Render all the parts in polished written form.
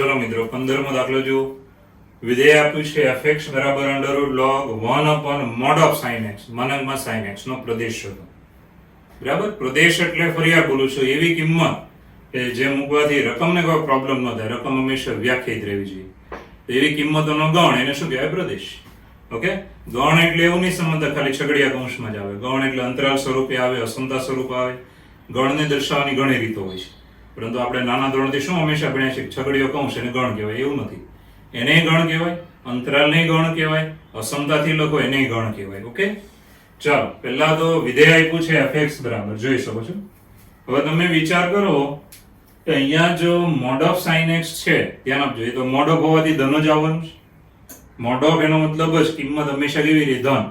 ચલો મિત્રો 15મો દાખલો જો વિધેય આપ્યું છે fx બરાબર under root log 1 upon mod of sin x માનાંકમાં sin x નો પ્રદેશ શોધો. બરાબર, પ્રદેશ એટલે ફરી બોલું છું એવી કિંમત કે જે મૂકવાથી રકમને કોઈ પ્રોબ્લેમ ન થાય, રકમ હંમેશા વ્યાખ્યાયિત રહેવી જોઈએ. એવી કિંમતોનો ગણ એને શું કહેવાય? પ્રદેશ. ઓકે, ગણ એટલે એવું નહીં સમજતા ખાલી છગડીયા કૌંસમાં જ આવે. ગણ એટલે અંતરાલ સ્વરૂપે આવે, અસમતા સ્વરૂપે આવે. ગણને દર્શાવવાની ઘણી રીતો હોય છે, પરંતુ આપણે નાના ધોરણથી શું હંમેશા ભણ્યા છે? છગડીયો કૌંસ એને ગણ કહેવાય. એવું નથી, એને ગણ કહેવાય, અંતરાલને ગણ કહેવાય, અસમતાથી લખો એને ગણ કહેવાય. ઓકે, ચાલો પહેલા તો વિધેય આપ્યું છે fx બરાબર, જોઈ શકો છો. હવે તમે વિચાર કરો કે અહીંયા જો mod of sin x છે, ધ્યાન આપજો, એ તો mod of હોવાથી ધન જ આવવાનું છે. mod of એનો મતલબ જ કિંમત હંમેશા કેવી રીતે? ધન.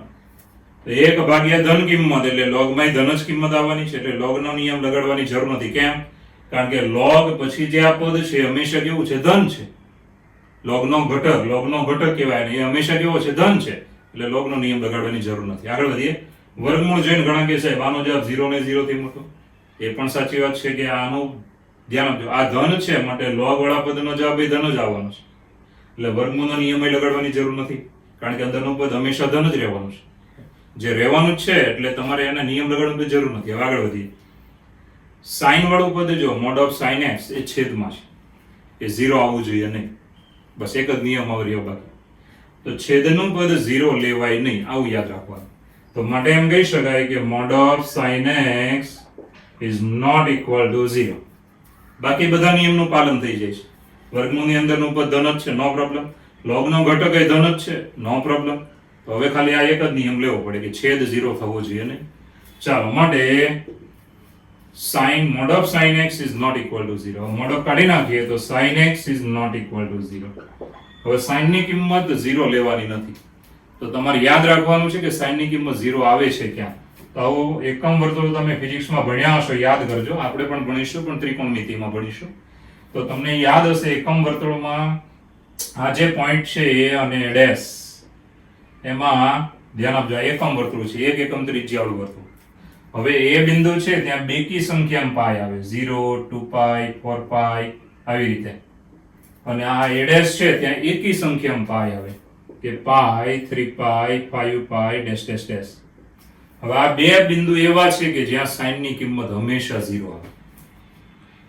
તો 1 ભાગ્યા ધન કિંમત એટલે log માં ધન જ કિંમત આવવાની છે, એટલે log નો નિયમ લગાડવાની જરૂર નથી. કેમ? કારણ કે log પછી જે આ પદ છે હંમેશા કેવું છે? ધન છે. log નો ઘટક કહેવાય ને, એ હંમેશા કેવો છે? ધન છે. એટલે log નો નિયમ લગાડવાની જરૂર નથી. આગળ વધીએ. વર્ગમૂળ જોઈને ઘણા કહે છે આનો જવાબ 0 ને 0 થી મોટો. એ પણ સાચી વાત છે કે આનું ધ્યાન આપજો, આ ધન છે માટે log વાળા પદનો જવાબ એ ધન જ આવવાનો છે. એટલે વર્ગમૂળનો નિયમ લગાડવાની જરૂર નથી, કારણ કે અંદરનું પદ હંમેશા ધન જ રહેવાનું છે. જે રહેવાનું જ છે એટલે તમારે એના નિયમ લગાડવાની જરૂર નથી. હવે આગળ વધીએ. સાઇન વાળું પદ જો mod of sin x એ છેદમાં છે, એ 0 આવવું જોઈએ નહીં. બસ એક જ નિયમ આવી રહ્યો બાકી. તો છેદનું પદ 0 લેવાય નહીં, આવું યાદ રાખવાનું. તો માટે એમ કહી શકાય કે mod of sin x is not equal to 0. બાકી બધા નિયમનું પાલન થઈ જાય છે. વર્ગમૂળની અંદરનું પદ ધન જ છે, નો પ્રોબ્લેમ. log નો ઘટક એ ધન જ છે, નો પ્રોબ્લેમ. તો હવે ખાલી આ એક જ નિયમ લેવો પડે કે છેદ 0 થવો જોઈએ નહીં. ચાલો, માટે mod of sin x is not equal to 0. mod of કાઢી નાખીએ તો sin x is not equal to 0. હવે sin ની કિંમત 0 લેવાની નથી. તો તમારે યાદ રાખવાનું છે કે sin ની કિંમત 0 આવે છે ક્યાં. તો આવો એકમ વર્તુળ તમે ફિઝિક્સમાં ભણ્યા હશો, યાદ કરજો. આપણે પણ ભણીશું, પણ ત્રિકોણમિતિમાં ભણીશું. તો તમને યાદ હશે એકમ વર્તુળમાં આ જે પોઈન્ટ છે એ અને ડેશ, એમાં ધ્યાન આપજો, આ એકમ વર્તુળ છે, 1 એકમ ત્રિજ્યાવાળું વર્તુળ. હવે એ બિંદુ છે ત્યાં બેકી સંખ્યામાં પાઈ આવે, 0, 2 પાઈ, 4 પાઈ, આવી રીતે. અને આ a' છે ત્યાં એકી સંખ્યામાં પાઈ આવે કે પાઈ, 3 પાઈ, 5 પાઈ, ડેશ ડેશ ડેશ. હવે આ બે બિંદુ એવા છે કે જ્યાં sin ની કિંમત હંમેશા 0 આવે.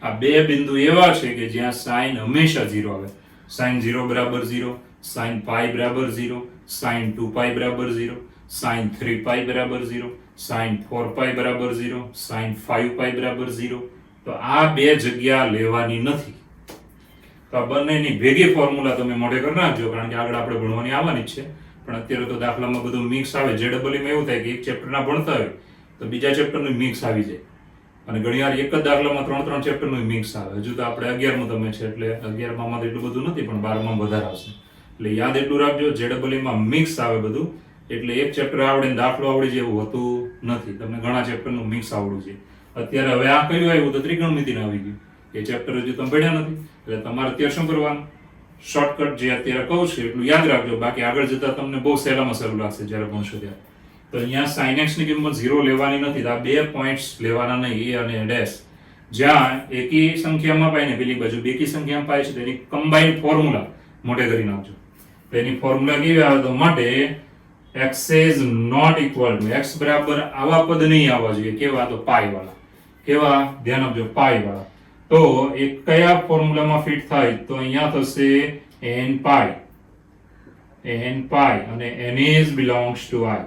આ બે બિંદુ એવા છે કે જ્યાં sin હંમેશા 0 આવે. sin 0 બરાબર 0, sin પાઈ બરાબર 0, sin 2 પાઈ બરાબર 0, sin 3 પાઈ બરાબર 0, sin 4 પાઈ બરાબર 0, sin 5 પાઈ બરાબર 0. તો આ બે જગ્યા લેવાની નથી. તો આ બંનેની ભેગી ફોર્મ્યુલા તમે મોઢે કરી નાખજો, કારણ કે આગળ આપણે ભણવાની આવવાની જ છે. પણ અત્યારે તો દાખલામાં બધું મિક્સ આવે. જેડબલમાં એવું થાય કે એક ચેપ્ટરના ભણતા હોય તો બીજા ચેપ્ટરનું મિક્સ આવી જાય, અને ઘણીવાર એક જ દાખલામાં 3 ચેપ્ટરનું મિક્સ આવે. હજુ તો આપણે 11મું તમે છે એટલે 11માં એટલું બધું નથી, પણ 12માં વધારે આવશે. એટલે યાદ એટલું રાખજો, જેડબલમાં મિક્સ આવે બધું. એટલે એક ચેપ્ટર આવડે ને દાખલો આવડી જાય એવું હોતું નથી. તમને ઘણા ચેપ્ટરનું મિક્સ આવડવું છે. અત્યારે હવે આ કયું આવ્યું? તો ત્રિકોણમિતિનું આવી ગયું. એ ચેપ્ટર હજુ તમે ભણ્યા નથી, એટલે તમારે અત્યારે શું કરવાનું? શોર્ટકટ જે અત્યારે કહું છું એટલું યાદ રાખજો. બાકી આગળ જતા તમને બહુ સહેલામાં સહેલું લાગશે જ્યારે ભણશો ત્યારે. તો અહીંયા sin x ની કિંમત 0 લેવાની નથી. આ બે પોઈન્ટ્સ લેવાના નહીં, a અને ડેશ. જ્યાં એકી સંખ્યામાં પાય ને પેલી બાજુ બેકી સંખ્યામાં પાય છે, તેની કમ્બાઈન્ડ ફોર્મ્યુલા મોઢે કરી નાખજો. તેની ફોર્મ્યુલા કેવી આવે? તો માટે x is not equal to, x બરાબર આવા પદ નહીં આવવા જોઈએ. કેવા? તો પાઈ વાળા. કેવા? ધ્યાન આપજો, પાઈ વાળા. તો એ કયા ફોર્મ્યુલામાં ફિટ થાય? તો અહીંયા થશે n પાઈ, અને n is belongs to i.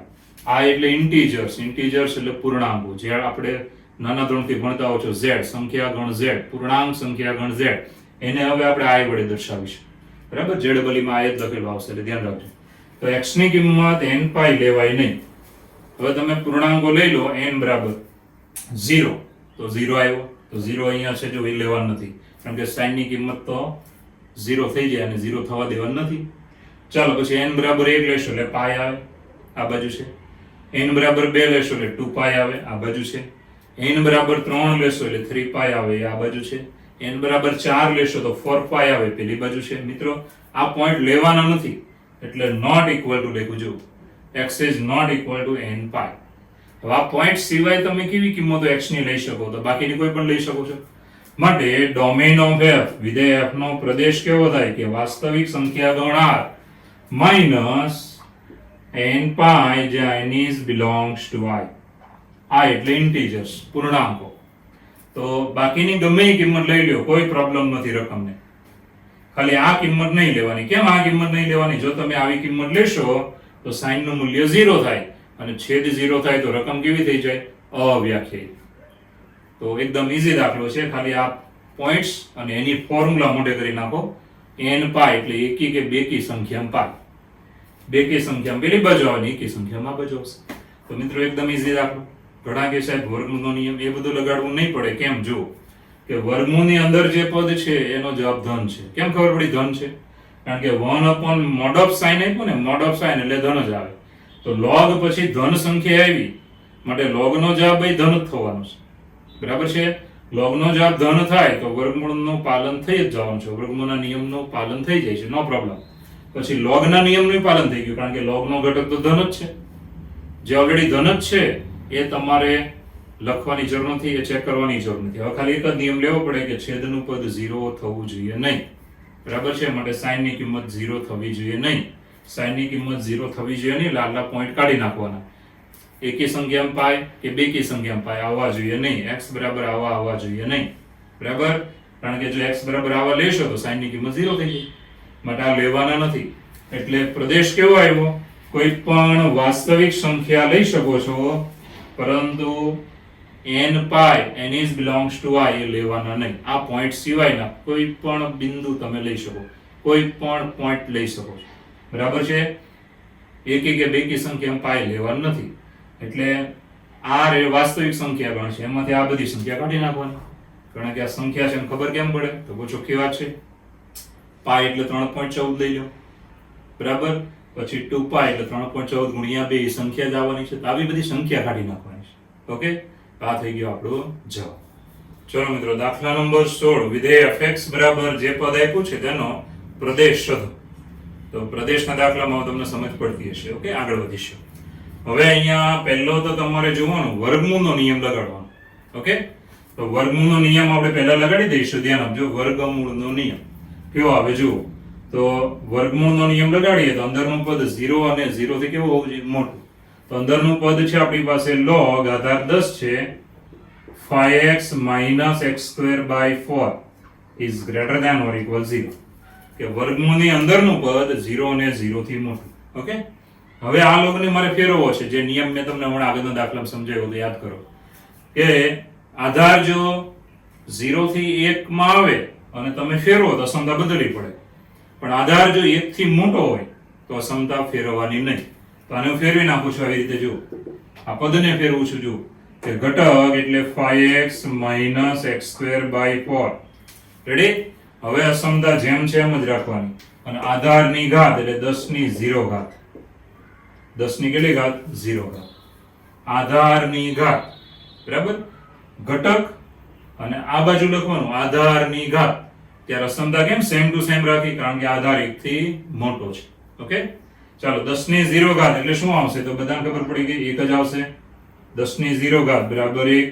આ એટલે ઇન્ટીજર્સ એટલે પૂર્ણાંકો. જે આપણે નાના ધોરણથી ભણતા હો છો, z સંખ્યા ગણ z, પૂર્ણાંક સંખ્યા ગણ z, એને હવે આપણે i વડે દર્શાવીશું. બરાબર, જેડબલીમાં આ જ લખેલું આવશે, એટલે ધ્યાન રાખજો. તો x ની કિંમત n પાઈ લેવાય નહીં. હવે તમે પૂર્ણાંકો લઈ લો, n બરાબર 0, તો 0 આવ્યો. તો 0 અહીંયા છે જો, એ લેવાનું નથી, કારણ કે sin ની કિંમત તો 0 થઈ જાય અને 0 થવા દેવાનું નથી. ચાલો પછી n બરાબર 1 લેશો એટલે પાઈ આવે, આ બાજુ છે. n બરાબર 2 લેશો એટલે 2 પાઈ આવે, આ બાજુ છે. n બરાબર 3 લેશો એટલે 3 પાઈ આવે, આ બાજુ છે. n બરાબર 4 લેશો તો 4 પાઈ આવે, પેલી બાજુ છે. મિત્રો આ પોઈન્ટ લેવાના નથી, એટલે નોટ ઇક્વલ ટુ લખ્યું જો, x is not equal to n પાઈ. હવે આ પોઈન્ટ સિવાય તમે કેવી કિંમતો x ની લઈ શકો? તો બાકીની કોઈ પણ લઈ શકો છો. માટે ડોમેન ઓફ f વિધેય f નો પ્રદેશ કેવો થાય કે વાસ્તવિક સંખ્યા ગણ r માઈનસ n પાઈ જ્યાં n is belongs to i. આ એટલે ઇન્ટીજર્સ, પૂર્ણાંકો. તો બાકીની ગમે એ કિંમત લઈ લ્યો, કોઈ પ્રોબ્લેમ નથી રકમને. ખાલી આ કિંમત નહીં લેવાની. કેમ આ કિંમત નહીં લેવાની? જો તમે આવી કિંમત લેશો તો સાઈન નું મૂલ્ય 0 થાય અને છેદ 0 થાય તો રકમ કેવી થઈ જાય? અવ્યાખ્યાયિત. તો એકદમ ઈઝી દાખલો છે. ખાલી આ પોઈન્ટ્સ અને એની ફોર્મ્યુલા મોઢે કરી નાખો. n પાઈ એટલે એકી કે બેકી સંખ્યામાં પાઈ. બેકી સંખ્યામાં પેલી બાજુ આવવાની, એકી સંખ્યામાં આ બાજુ આવશે. તો મિત્રો એકદમ ઈઝી દાખલો. ઘણા કે સાહેબ વર્ગમૂળનો નિયમ એ બધું લગાડવું નહીં પડે. કેમ? જો કે વર્ગમૂળની અંદર જે પદ છે એનો જવાબ ધન છે. કેમ ખબર પડી ધન છે? કારણ કે 1 upon mod of sin આપ્યું ને, mod of sin એટલે ધન જ આવે. તો log પછી ધન સંખ્યા આવી માટે log નો જવાબ ભાઈ ધન જ થવાનો છે. બરાબર છે? log નો જવાબ ધન થાય તો વર્ગમૂળનું પાલન થઈ જ જવાનું છે. વર્ગમૂળના નિયમનું પાલન થઈ જાય છે, નો પ્રોબ્લેમ. પછી log ના નિયમનું પાલન થઈ ગયું કારણ કે log નો ઘટક તો ધન જ છે. જે ઓલરેડી ધન જ છે એ તમારે લખવાની જરૂર નથી, એ ચેક કરવાની જરૂર નથી. હવે ખાલી એક જ નિયમ લેવો પડે કે છેદનું પદ 0 થવું જોઈએ નહીં. બરાબર છે? માટે સાઈન ની કિંમત 0 થવી જોઈએ નહીં. સાઈન ની કિંમત 0 થવી જોઈએ નહીં. લાલા પોઈન્ટ કાઢી નાખવાના. એકી સંખ્યામાં પાઈ કે બેકી સંખ્યામાં પાઈ આવવા જોઈએ નહીં. x બરાબર આવા આવવા જોઈએ નહીં. બરાબર? કારણ કે જો x બરાબર આવા લેશો તો સાઈન ની કિંમત 0 થઈ જાય. માટે આ લેવાના નથી. એટલે પ્રદેશ કેવો આવ્યો? કોઈ પણ વાસ્તવિક સંખ્યા લઈ શકો છો, પરંતુ n pi n is belongs to i એ લેવાના નહીં. આ પોઈન્ટ સિવાયના કોઈ પણ બિંદુ તમે લઈ શકો, કોઈ પણ પોઈન્ટ લઈ શકો છો. બરાબર છે? એકી કે બેકી સંખ્યામાં પાઈ લેવાનું નથી. એટલે આ વાસ્તવિક સંખ્યા ગણ છે, એમાંથી આ બધી સંખ્યા કાઢી નાખવાની. કારણ કે આ સંખ્યા છે ખબર કેમ પડે? તો બહુ ચોખ્ખી વાત છે. પાઈ એટલે 3.14 લઈ લો. બરાબર? પછી 2 પાઈ એટલે 3.14 ગુણ્યા 2 સંખ્યા જ આવવાની છે. તો આવી બધી સંખ્યા કાઢી નાખવાની છે. ઓકે? આ થઈ ગયો આપણો જવાબ. ચલો મિત્રો, દાખલા નંબર 16 વિધેય fx બરાબર જે પદ આપ્યું છે તેનો પ્રદેશ શોધો. તો પ્રદેશના દાખલામાં તમને સમજ પડતી હશે. ઓકે, આગળ વધીશું. હવે અહીંયા પહેલો તો તમારે જોવાનું વર્ગમૂળનો નિયમ લગાડવાનો. ઓકે, તો વર્ગમૂળનો નિયમ આપણે પહેલા લગાડી દઈશું. ધ્યાન આપજો. વર્ગમૂળનો નિયમ કેવો આવે જુઓ. તો વર્ગમૂળનો નિયમ લગાડીએ તો અંદરનું પદ 0 અને 0 થી કેવું હોવું જોઈએ? મોટું. તો અંદરનું પદ છે આપણી પાસે log આધાર 10 છે 5x minus x² by 4 is greater than or equal 0. કે વર્ગમૂળની અંદરનું પદ 0 અને 0 થી મોટું. ઓકે, હવે આ લોગને મારે ફેરવવો છે. જે નિયમ મેં તમને હમણાં આગળના દાખલામાં સમજાવ્યો તો યાદ કરો કે આધાર જો 0 થી 1 માં આવે અને તમે ફેરવો તો અસમતા બદલવી પડે. પણ આધાર જો 1 થી મોટો હોય તો અસમતા ફેરવવાની નહીં. તો આને ફેરવી નાખું છું આવી રીતે. જો આ પદને ફેરવું છું. જો કે ઘટક એટલે 5x minus x² by 4. Ready? હવે અસમતા જેમ છે એમ જ રાખવાની. અને આધારની ઘાત એટલે 10 ની 0 ઘાત. 10 ની કેટલી ઘાત? 0 ઘાત. આધારની ઘાત. બરાબર? ઘટક અને આ બાજુ લખવાનું આધારની ઘાત. ત્યારે અસમતા કેમ સેમ ટુ સેમ રાખી? કારણ કે આધાર 1 થી મોટો છે. ઓકે, ચાલો 10 ની 0 ઘાત એટલે શું આવશે? તો બધાને ખબર પડી ગઈ, 1 જ આવશે. 10 ની 0 ઘાત બરાબર 1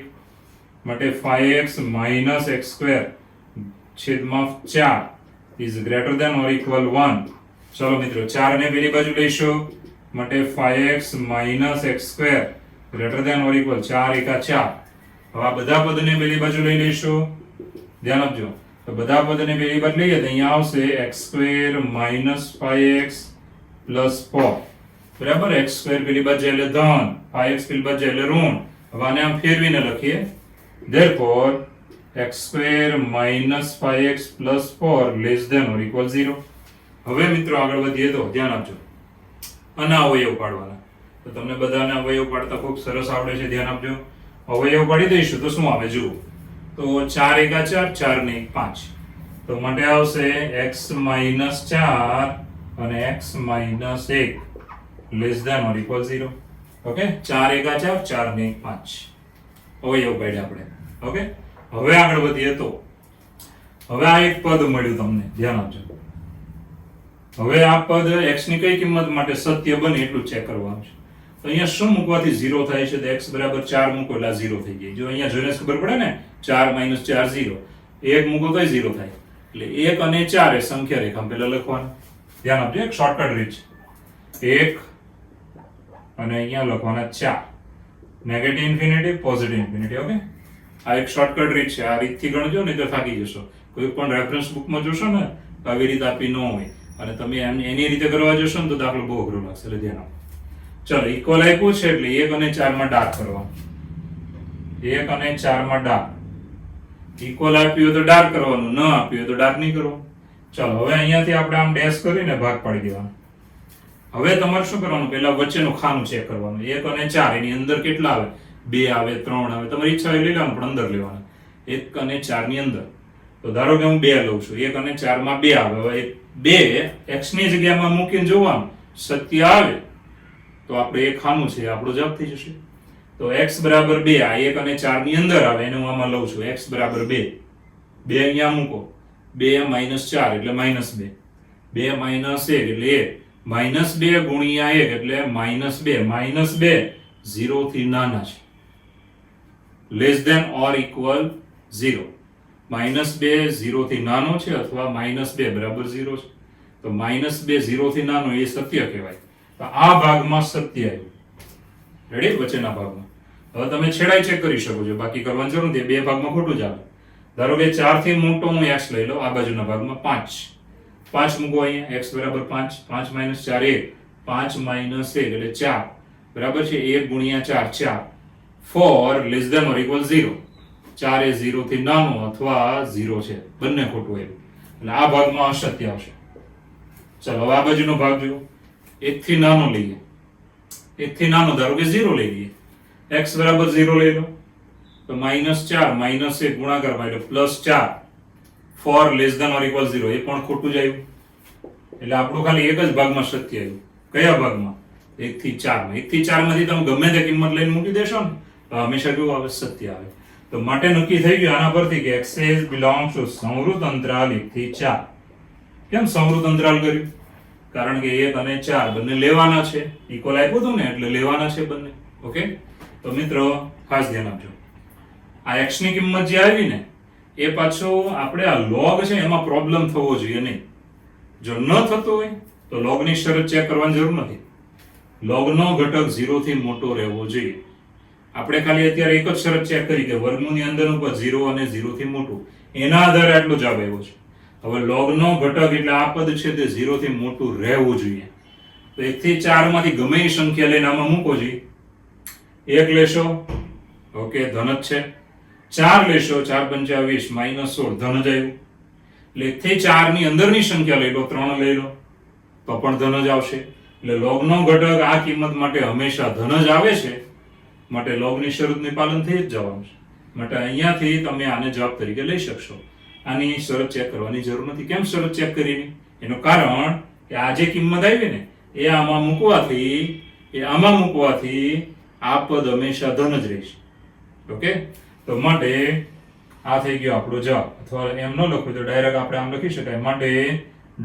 માટે 5x minus x² છેદમાં 4 is greater than or equal 1. ચલો મિત્રો, 4 ને પેલી બાજુ લઈશું માટે 5x minus x² greater than or equal 4 એકા 4. હવે આ બધા પદને પેલી બાજુ લઈ લઈશું. ધ્યાન આપજો. તો બધા પદને પેલી બાજુ લઈએ તો અહીંયા આવશે x² minus 5x plus 4. બરાબર? x² પેલી બાજુ એટલે ધન, 5x પેલી બાજુ એટલે ઋણ. હવે આને આમ ફેરવીને લખીએ. therefore x² minus 5x plus 4 less than or equal 0. હવે મિત્રો આગળ વધીએ તો ધ્યાન આપજો. આના અવયવ પાડવાના. તો તમને બધાને અવયવ પાડતા ખૂબ સરસ આવડે છે. ધ્યાન આપજો. અવયવ પાડી દઈશું તો શું આવે જુઓ. તો 4 એકા 4, 4 ને 5. તો માટે આવશે x minus 4 અને x minus 1 less than or equal 0. Okay, 4 એકા 4, 4 ને 5 અવયવ પાડ્યા આપણે. ઓકે, હવે આગળ વધીએ તો હવે આ એક પદ મળ્યું તમને. ધ્યાન આપજો. હવે આ પદ x ની કઈ કિંમત માટે સત્ય બને એટલું ચેક કરવાનું છે. તો અહીંયા શું મૂકવાથી 0 થાય છે? તો x બરાબર 4 મૂકો એટલે 0 થઈ જાય. જો અહીંયા જોઈને ખબર પડે ને, 4 - 4 0. 1 મૂકો તોય 0 થાય. એટલે 1 અને 4 એ સંખ્યા રેખા પહેલા લખવાના. ધ્યાન આપજો, એક શોર્ટકટ રીત છે. 1 અને અહીંયા લખવાના 4. Negative infinity, positive infinity. Okay, આ એક શોર્ટકટ રીત છે. આ રીતથી ગણજો ને તો થાકી જશો. કોઈ પણ રેફરન્સ બુકમાં જોશો ને તો આવી રીતે આપી ન હોય અને તમે એની રીતે કરવા જશો ને તો દાખલો બહુ અઘરો લાગશે. એટલે ધ્યાન આપો. ચલો, ઇક્વલ આપ્યું છે એટલે 1 અને 4 માં ડાર્ક કરવાનું. 1 અને 4 માં ડાર્ક. ઇક્વલ આપ્યું હોય તો ડાર્ક કરવાનું, ન આપ્યું હોય તો ડાર્ક નહીં કરવાનું. ચલો, હવે અહીંયાથી આપણે આમ ડેશ કરીને ભાગ પાડી દેવાનો. હવે તમારે શું કરવાનું? પહેલા વચ્ચેનું ખાનું ચેક કરવાનું. 1 અને 4 એની અંદર કેટલા આવે? 2 આવે, 3 આવે, તમારી ઈચ્છા હોય લઈ લેવાનું, પણ અંદર લેવાના. 1 અને 4 ની અંદર. તો ધારો કે હું 2 લઉં છું. 1 અને 4 માં 2 આવે. હવે 2 x ની જગ્યામાં મૂકીને જોવાનું, સત્ય આવે તો આપણે એ ખાનું છે આપણો જવાબ થઈ જશે. તો x બરાબર 2 આ 1 અને 4 ની અંદર આવે એને હું આમાં લઉં છું. x બરાબર 2. 2 અહીંયા મૂકો. 2 માઇનસ 4 એટલે માઇનસ 2. 2 માઇનસ 1 એટલે 1. -2 ગુણ્યા 1 એટલે -2. -2 0 થી નાના છે. Less than or equal 0. -2 0 થી નાનો છે અથવા -2 બરાબર 0 છે. તો -2 0 થી નાનો એ સત્ય કહેવાય. તો આ ભાગમાં સત્ય આવ્યું. રેડી? વચ્ચેના ભાગમાં. હવે તમે છેડાઈ ચેક કરી શકો છો, બાકી કરવાની જરૂર નથી. બે ભાગમાં ખોટું જ આવે. ધારો કે 4 થી મોટો હું x લઈ લઉં. આ બાજુના ભાગમાં 5. 5 મૂકો અહીંયા. x બરાબર 5. 5 માઇનસ 4 1. 5 માઇનસ 1 એટલે 4 બરાબર છે. 1 ગુણ્યા 4 4. 4 લેસ ધેન ઓર ઇક્વલ 0. 4 એ 0 થી નાનો અથવા 0 છે. બંને ખોટું આવ્યું. એટલે આ ભાગમાં અસત્ય આવશે. ચલો, હવે આ બાજુનો ભાગ જુઓ. 1 થી નાનો લઈએ. 1 થી નાનો ધારો કે 0 લઈ લઈએ. x બરાબર 0 લઈ લો. તો -4 -1 ગુણાકારમાં એટલે +4. 4 લેસ ધેન ઓર ઇક્વલ 0 એ પણ ખોટું જ આવ્યું. એટલે આપણું ખાલી એક જ ભાગમાં સત્ય આવ્યું. કયા ભાગમાં? 1 થી 4 માં. 1 થી 4 માંથી તમે ગમે તે કિંમત લઈને મૂકી દેશો ને તો હંમેશા કેવું આવે? સત્ય આવે. તો માટે નક્કી થઈ ગયું આના પરથી કે x belongs to સંવૃત અંતરાલ 1 થી 4. કેમ સંવૃત અંતરાલ કર્યું? કારણ કે 1 અને 4 બંને લેવાના છે. ઇક્વલ આપ્યું હતું ને એટલે લેવાના છે બંને. ઓકે, તો મિત્રો ખાસ ધ્યાન આપજો. આ x ની કિંમત જે આવી ને એ પાછો આપણે આ log છે એમાં પ્રોબ્લેમ થવો જોઈએ નહીં. જો ન થતો હોય તો log ની શરત ચેક કરવાની જરૂર નથી. log નો ઘટક 0 થી મોટો રહેવો જોઈએ. આપણે ખાલી અત્યારે એક જ શરત ચેક કરી કે વર્ગમૂળની અંદરનું પદ 0 અને 0 થી મોટું. એના આધારે આટલો જવાબ આવ્યો છે. હવે log નો ઘટક એટલે આ પદ છે તે 0 થી મોટું રહેવું જોઈએ. તો 1 થી 4 માંથી ગમે એ સંખ્યા લઈને આમાં મૂકો જોઈએ. 1 લેશો, ઓકે, ધન જ છે. 4 લેશો, 4 પંચા 20 -16 ધન જ આવ્યું. એટલે 1 થી 4 ની અંદરની સંખ્યા લઈ લો, 3 લઈ લો તો પણ ધન જ આવશે. એટલે log નો ઘટક આ કિંમત માટે હંમેશા ધન જ આવે છે. માટે log ની શરતનું પાલન થઈ જ જવાનું છે. માટે અહીંયાથી તમે આને જવાબ તરીકે લઈ શકશો. આની શરત ચેક કરવાની જરૂર નથી. કેમ શરત ચેક કરીને? એનું કારણ કે આ જે કિંમત આવી ને એ આમાં મૂકવાથી આ પદ હંમેશા ધન જ રહેશે. ઓકે, તો માટે આ થઈ ગયો આપણો જવાબ. અથવા એમ ન લખવું તો ડાયરેક્ટ આપણે આમ લખી શકાય. માટે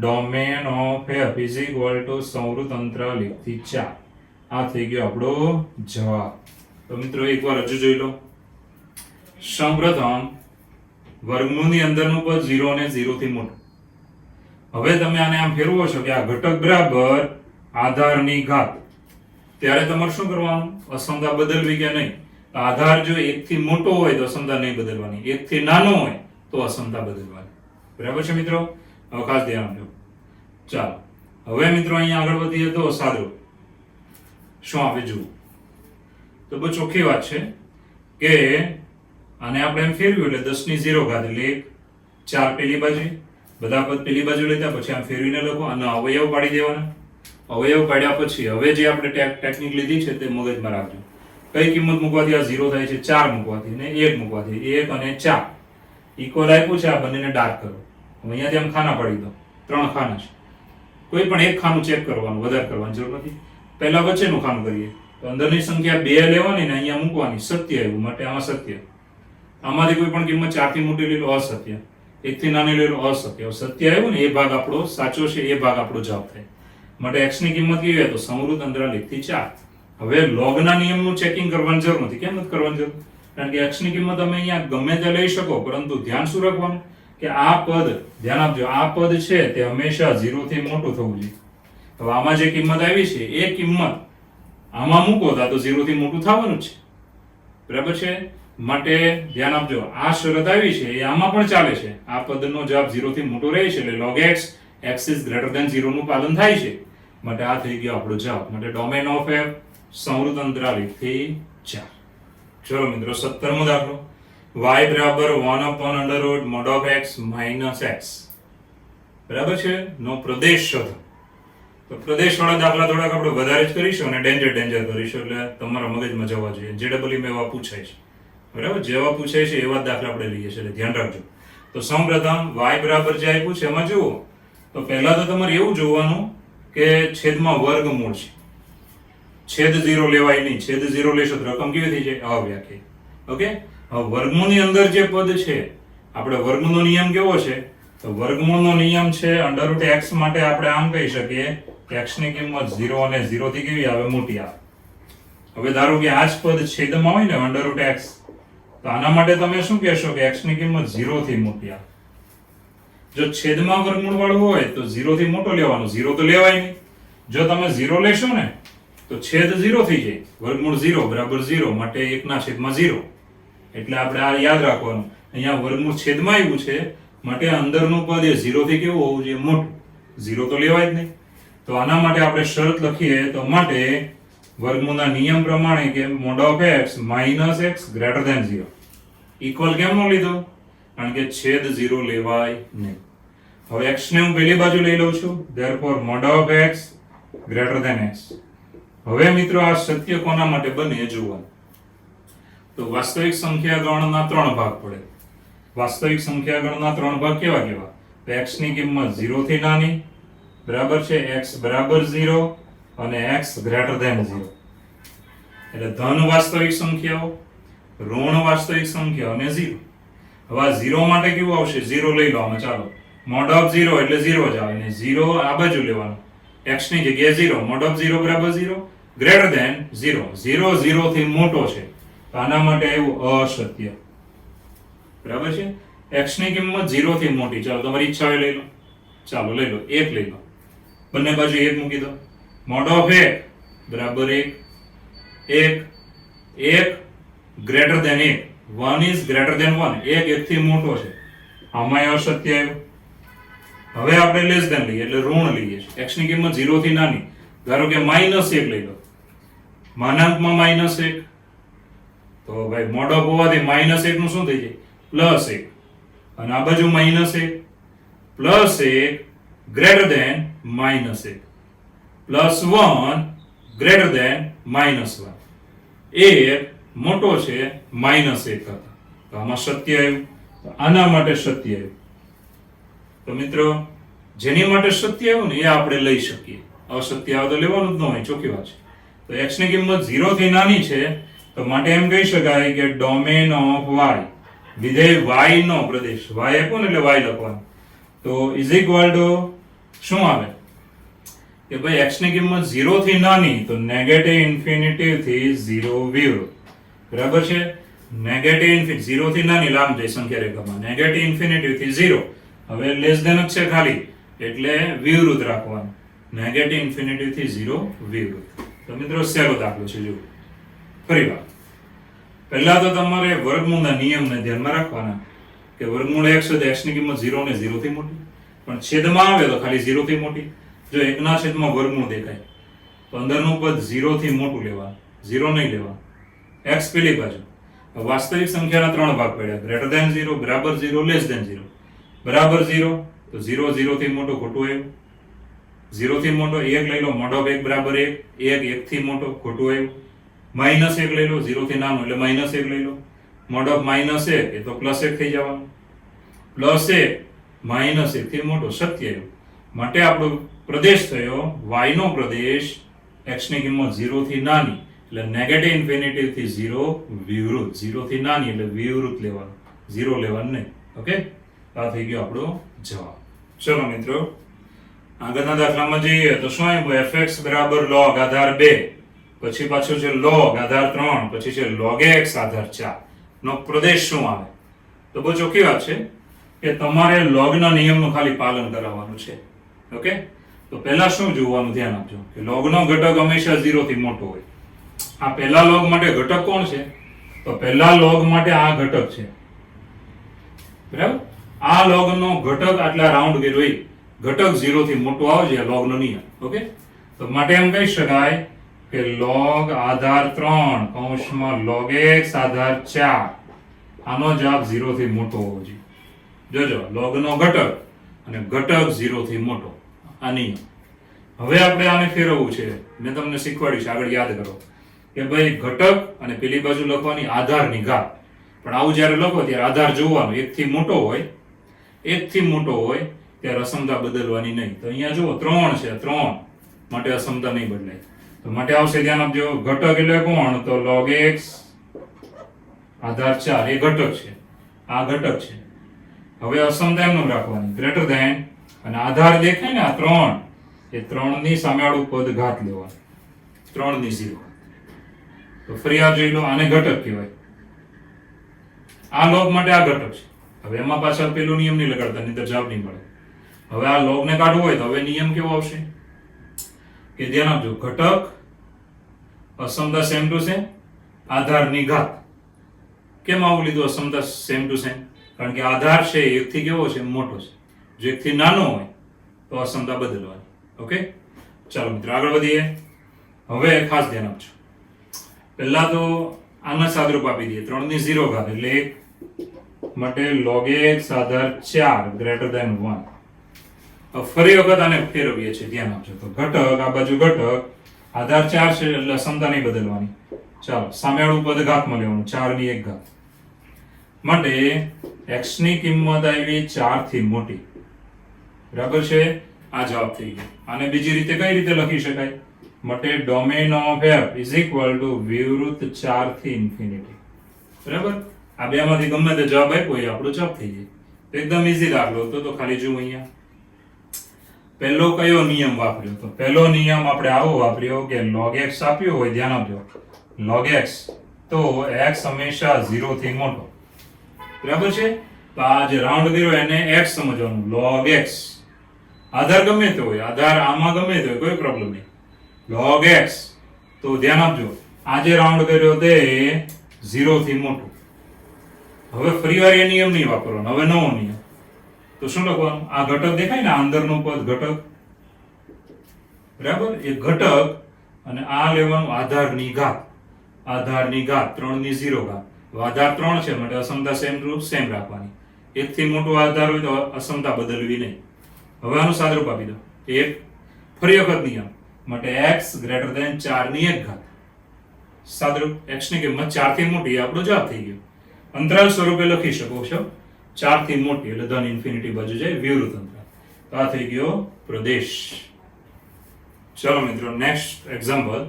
domain of f is equal to સંવૃત અંતરાલ 1 થી 4. આ થઈ ગયો આપણો જવાબ. તો મિત્રો એકવાર હજુ જોઈ લો. સૌપ્રથમ વર્ગમૂળની અંદરનું પદ 0 અને 0 થી મોટું. હવે તમે આને આમ ફેરવો છો કે આ ઘટક બરાબર આધારની ઘાત. ત્યારે તમારે શું કરવાનું? અસમતા બદલવી કે નહીં? આધાર જો 1 થી મોટો હોય તો અસમતા નહીં બદલવાની. 1 થી નાનો હોય તો અસમતા બદલવાની. બરાબર છે મિત્રો? હવે ખાસ ધ્યાન આપજો. ચાલો, હવે મિત્રો અહીંયા આગળ વધીએ તો સાદો શું આપે જુઓ. તો બહુ ચોખ્ખી વાત છે કે આને આપણે એમ ફેરવ્યું એટલે 10 ની 0 ઘાત એટલે 4 પેલી બાજુ, બધા પદ પેલી બાજુ લેતા પછી આમ ફેરવીને લખો અને અવયવ પાડી દેવાના. અવયવ પાડ્યા પછી હવે જે આપણે ટેકનિક લીધી છે તે મગજમાં રાખજો. કઈ કિંમત મૂકવાથી આ 0 થાય છે? 4 મૂકવાથી ને 1 મૂકવાથી. 1 અને 4 ઇક્વલ આપ્યું છે. આ બંનેને ડાર્ક કરો. અહીંયાથી આમ ખાના પાડી દો. 3 ખાના છે. કોઈ પણ એક ખાનું ચેક કરવાનું, વધારે કરવાની જરૂર નથી. પહેલા વચ્ચેનું ખાનું કરીએ તો અંદરની સંખ્યા 2 લેવાની ને અહીંયા મૂકવાની. સત્ય આવ્યું માટે આમાં સત્ય. આમાંથી કોઈ પણ કિંમત 4 થી મોટી લઈ લો અસત્ય. 1 થી નાની લઈ લો અસત્ય. સત્ય આવ્યું ને એ ભાગ આપણો સાચો છે, એ ભાગ આપણો જવાબ થાય. માટે x ની કિંમત કેવી હોય તો સંવૃત અંતરાલ 1 થી 4. હવે log ના નિયમનું ચેકિંગ કરવાની જરૂર નથી. કેમ નથી કરવાની જરૂર? કારણ કે x ની કિંમત તમે અહીંયા ગમે તે લઈ શકો, પરંતુ ધ્યાન શું રાખવાનું કે આ પદ, ધ્યાન આપજો, આ પદ છે તે હંમેશા 0 થી મોટું થવું જોઈએ. હવે આમાં જે કિંમત આવી છે એ કિંમત આમાં મૂકો તો 0 થી મોટું થવાનું છે, બરાબર છે. માટે ધ્યાન આપજો, આ શરત આવી છે એ આમાં પણ ચાલે છે. આ પદનો જવાબ 0 થી મોટો રહે છે એટલે log x x is greater than 0 નું પાલન થાય છે. માટે આ થઈ ગયો આપણો જવાબ. માટે ડોમેન ઓફ f સંવૃત અંતરાલ 1 થી 4. ચલો મિત્રો 17મો દાખલો, y બરાબર 1 upon under root mod of x minus x, બરાબર છે, નો પ્રદેશ શોધો. તો પ્રદેશવાળા દાખલા થોડાક આપણે વધારે જ કરીશું અને ડેન્જર કરીશું, એટલે તમારા મગજમાં જવા જોઈએ. JEE માં એવા પૂછાય છે, બરાબર, જેવા પૂછાય છે એવા દાખલા આપણે લઈએ છીએ, એટલે ધ્યાન રાખજો. તો સૌપ્રથમ y બરાબર જે આપ્યું છે એમાં જુઓ તો પહેલા તો તમારે એવું જોવાનું કે છેદમાં વર્ગમૂળ છે. છેદ 0 લેવાય નહીં, છેદ 0 લેશો તો રકમ કેવી થઈ જાય? અવ્યાખ્યાયિત. ઓકે, હવે વર્ગમૂળની અંદર જે પદ છે, આપણે વર્ગમૂળનો નિયમ કેવો છે? તો વર્ગમૂળનો નિયમ છે અંડર રૂટ x માટે આપણે આમ કહી શકીએ કે x ની કિંમત 0 અને 0 થી કેવી આવે? મોટી આવે. હવે ધારો કે આ જ પદ છેદમાં હોય ને અંડર રૂટ x, તો આના માટે તમે શું કહેશો કે x ની કિંમત 0 થી મોટી આવે. જો છેદમાં વર્ગમૂળ વાળું હોય તો 0 થી મોટો લેવાનો, 0 તો લેવાય નહીં. જો તમે 0 લેશો ને તો છેદ 0 થઈ જાય, વર્ગમૂળ 0 બરાબર 0, માટે 1/0. એટલે આપણે આ યાદ રાખવાનું. અહીંયા વર્ગમૂળ છેદમાં આવ્યું છે માટે અંદરનું પદ એ 0 થી કેવું હોવું જોઈએ? મોટું. 0 તો લેવાય જ નહીં. તો આના માટે આપણે શરત લખીએ તો માટે વર્ગમૂળના નિયમ પ્રમાણે કે mod of x minus x greater than 0 equal કેમ નો લીધો? કારણ કે છેદ 0 લેવાય નહીં. હવે x ને હું પેલી બાજુ લઈ લઉં છું, therefore mod of x greater than x. હવે મિત્રો આ સત્ય કોના માટે બને એ જોવાનું. તો વાસ્તવિક સંખ્યા ગણના 3 ભાગ પડે. વાસ્તવિક સંખ્યા ગણના 3 ભાગ કેવા કેવા? તો x ની કિંમત 0 થી નાની, બરાબર છે, x બરાબર 0 અને x ગ્રેટર ધેન 0. એટલે ધન વાસ્તવિક સંખ્યાઓ, ઋણ વાસ્તવિક સંખ્યાઓ અને 0. હવે આ 0 માટે કેવું આવશે? 0 લઈ લો આમાં, ચાલો. mod of 0 એટલે 0 જ આવે ને 0 આ બાજુ લેવાનું, x ની જગ્યાએ 0, mod of 0 બરાબર 0, ગ્રેટર ધેન 0. 0 0 થી મોટો છે તો આના માટે એવું અસત્ય, બરાબર છે. x ની કિંમત 0 થી મોટી, ચાલો તમારી ઈચ્છા હોય લઈ લો, ચાલો લઈ લો, 1 લઈ લો, બંને બાજુ 1 મૂકી દો. mod of 1 બરાબર 1, 1 greater than 1, 1 is greater than 1, 1 થી મોટો છે, આમાં અસત્ય આવ્યું. હવે આપણે લેસ ધેન લઈએ એટલે ઋણ લઈએ છીએ. x ની કિંમત 0 થી નાની, ધારો કે -1 લઈ લો, માનાંકમાં -1, તો ભાઈ mod of હોવાથી -1 નું શું થઈ જાય? +1, અને આ બાજુ -1, +1 ગ્રેટર ધેન -1, +1 ગ્રેટર ધેન -1. એ મોટો છે -1 કરતા, તો આમાં સત્ય આવ્યું. તો આના માટે સત્ય આવ્યું. તો મિત્રો જેની માટે સત્ય આવ્યું ને એ આપણે લઈ શકીએ, અસત્ય આવે તો લેવાનું જ ન હોય, ચોખ્ખી વાત છે. તો x ની કિંમત 0 થી નાની છે તો માટે એમ કહી શકાય કે ડોમેન ઓફ y, વિધેય y નો પ્રદેશ, y આપ્યો ને એટલે y લખવાનું, તો ઇઝ ઇક્વલ ટુ શું આવે કે ભાઈ x ની કિંમત 0 થી નાની તો નેગેટિવ ઇન્ફિનિટી થી 0 વિરુદ્ધ, બરાબર છે. નેગેટિવ ઇન્ફિનિટી 0 થી નાની લાંબ જાય સંખ્યા રેખામાં, નેગેટિવ ઇન્ફિનિટી થી 0, હવે લેસ ધેન જ છે ખાલી એટલે વિરુદ્ધ રાખવાનું, નેગેટિવ ઇન્ફિનિટી થી 0 વિરુદ્ધ. તો મિત્રો સહેલો દાખલો છે. જુઓ ફરીવાર, પહેલા તો તમારે વર્ગમૂળના નિયમને ધ્યાનમાં રાખવાના કે વર્ગમૂળ x હોય તો x ની કિંમત 0 અને 0 થી મોટી, પણ છેદમાં આવે તો ખાલી 0 થી મોટી. જો 1 ના છેદમાં વર્ગમૂળ દેખાય તો અંદરનું પદ 0 થી મોટું લેવાનું, 0 નહીં લેવાનું. x પેલી બાજુ, વાસ્તવિક સંખ્યાના 3 ભાગ પડ્યા, ગ્રેટર ધેન 0, બરાબર 0, લેસ ધેન 0. બરાબર 0 તો 0 0 થી મોટો ખોટું આવ્યું, 0 થી મોટો 1 લઈ લો, mod of 1 બરાબર 1, 1 થી મોટો ખોટું આવ્યું. -1 લઈ લો, 0 થી નાનો એટલે -1 લઈ લો, mod of -1 એ તો +1 થઈ જવાનું, +1 -1 થી મોટો સત્ય આવ્યું. માટે આપણો પ્રદેશ થયો y નો પ્રદેશ, x ની કિંમત 0 થી નાની એટલે નેગેટિવ ઇન્ફિનિટી થી 0 વિરુદ્ધ, 0 થી નાની એટલે વિરુદ્ધ લેવાનું, 0 લેવાનું નહીં. ઓકે, આ થઈ ગયો આપણો જવાબ. ચલો મિત્રો આગળના દાખલામાં જઈએ તો શું આવ્યું? fx બરાબર log આધાર 2, પછી પાછું છે log આધાર 3, પછી છે log x આધાર 4. નો પ્રદેશ શું આવે? તો બહુ ચોખ્ખી વાત છે કે તમારે લોગના નિયમનું ખાલી પાલન કરાવવાનું છે. ઓકે, તો પહેલા શું જોવાનું ધ્યાન આપજો કે લોગનો ઘટક હંમેશા 0 થી મોટો હોય. આ પહેલા લોગ માટે ઘટક કોણ છે? તો પહેલા લોગ માટે આ ઘટક છે. બરાબર, આ લોગનો ઘટક આટલા રાઉન્ડ કર્યો હોય, ઘટક 0 થી મોટો આવશે લોગનો નિયમ. ઓકે, તો માટે એમ કહી શકાય કે log આધાર 3 કૌંસમાં log x આધાર 4 આનો જવાબ 0 થી મોટો હોવો જોઈએ. જોજો, log નો ઘટક અને ઘટક 0 થી મોટો, આ નિયમ. હવે આપણે આને ફેરવવું છે. મેં તમને શીખવાડ્યું છે, આગળ યાદ કરો કે ભાઈ ઘટક અને પેલી બાજુ લખવાની આધારની ઘાત. પણ આવું જ્યારે લખો ત્યારે આધાર જોવાનો, 1 થી મોટો હોય, 1 થી મોટો હોય ત્યારે અસમતા બદલવાની નહીં. તો અહીંયા જુઓ 3 છે, 3 માટે અસમતા નહીં બદલાય. તો માટે આવશે, ધ્યાન આપજો, ઘટક એટલે કોણ? તો log x આધાર 4 એ ઘટક છે, આ ઘટક છે. હવે અસમતા એમનું રાખવાની, ગ્રેટર ધેન, અને આધાર દેખાય ને આ 3, એ 3 ની સામેવાળું પદ ઘાત લેવાનું, 3 ની 0. તો ફરી આ જોઈ લો, આને ઘટક કહેવાય. આ log માટે આ ઘટક છે. હવે એમાં પાછળ પેલો નિયમ નહીં લગાડતા, નહીં તો જવાબ નહીં મળે. હવે આ log ને કાઢવું હોય તો હવે નિયમ કેવો આવશે કે ધ્યાન આપજો, ઘટક અસમતા સેમ ટુ સેમ આધારની ઘાત. કેમ આવું લીધું અસમતા સેમ ટુ સેમ? કારણ કે આધાર છે 1 થી કેવો છે? મોટો છે. જો 1 થી નાનો હોય તો અસમતા બદલવાની. ઓકે, ચાલો મિત્રો આગળ વધીએ. હવે ખાસ ધ્યાન આપજો, પહેલા તો આના સાદરૂપ આપી દઈએ, 3 ની 0 ઘાત એટલે 1 માટે log x આધાર 4 ગ્રેટર ધેન 1. ફરી વખત આને ફેરવીએ છીએ, ધ્યાન આપજો. તો ઘટક, આ બાજુ ઘટક, આધાર 4 છે એટલે અસમતા નહીં બદલવાની. ચાલો, સામેવાળું પદ ઘાતમાં લેવાનું, 4 ની 1 ઘાત. માટે x ની કિંમત આવી 4 થી મોટી. બરાબર છે, આ જવાબ થઈ ગયો. આને બીજી રીતે કઈ રીતે લખી શકાય? માટે domain of f is equal to વિવૃત 4 થી ઇન્ફિનિટી. બરાબર, આ બેમાંથી ગમે તે જવાબ આપ્યો એ આપણો જવાબ થઈ જાય. એકદમ ઈઝી દાખલો હતો. તો ખાલી જુઓ અહીંયા પહેલો કયો નિયમ વાપર્યો? તો પહેલો નિયમ આપણે આવો વાપર્યો કે log x આપ્યો હોય, ધ્યાન આપજો, log x, તો x હંમેશા 0 થી મોટો. બરાબર છે, તો આ જે રાઉન્ડ કર્યો એને x સમજવાનું, log x. આધાર ગમે તે હોય, આધાર આમાં ગમે તે હોય, કોઈ પ્રોબ્લેમ નહીં. log x, તો ધ્યાન આપજો, આ જે રાઉન્ડ કર્યો તે 0 થી મોટો. હવે ફરીવાર એ નિયમ નહીં વાપરવાનો, હવે નવો નિયમ. તો શું લખવાનું? આ ઘટક દેખાય ને, અંદરનું પદ ઘટક, બરાબર, એ ઘટક, અને આ લેવાનું આધારની ઘાત. આધારની ઘાત 3 ની 0 ઘાત. આધાર 3 છે માટે અસમતા સેમ ટુ સેમ રાખવાની. 1 થી મોટો આધાર હોય તો અસમતા બદલવી નહીં. હવે આનું સાદરૂપ આપી દો. એક ફરી વખત નિયમ માટે x ગ્રેટર ધેન 4 ની 1 ઘાત. સાદરૂપ, x ની કિંમત 4 થી મોટી, આપણો જવાબ થઈ ગયો. અંતરાલ સ્વરૂપે લખી શકો છો, 4 થી મોટી એટલે ધન ઇન્ફિનિટી બાજુ જાય, વિવૃત અંતરાલ. તો આ થઈ ગયો પ્રદેશ. ચલો મિત્રો, નેક્સ્ટ એક્ઝામ્પલ.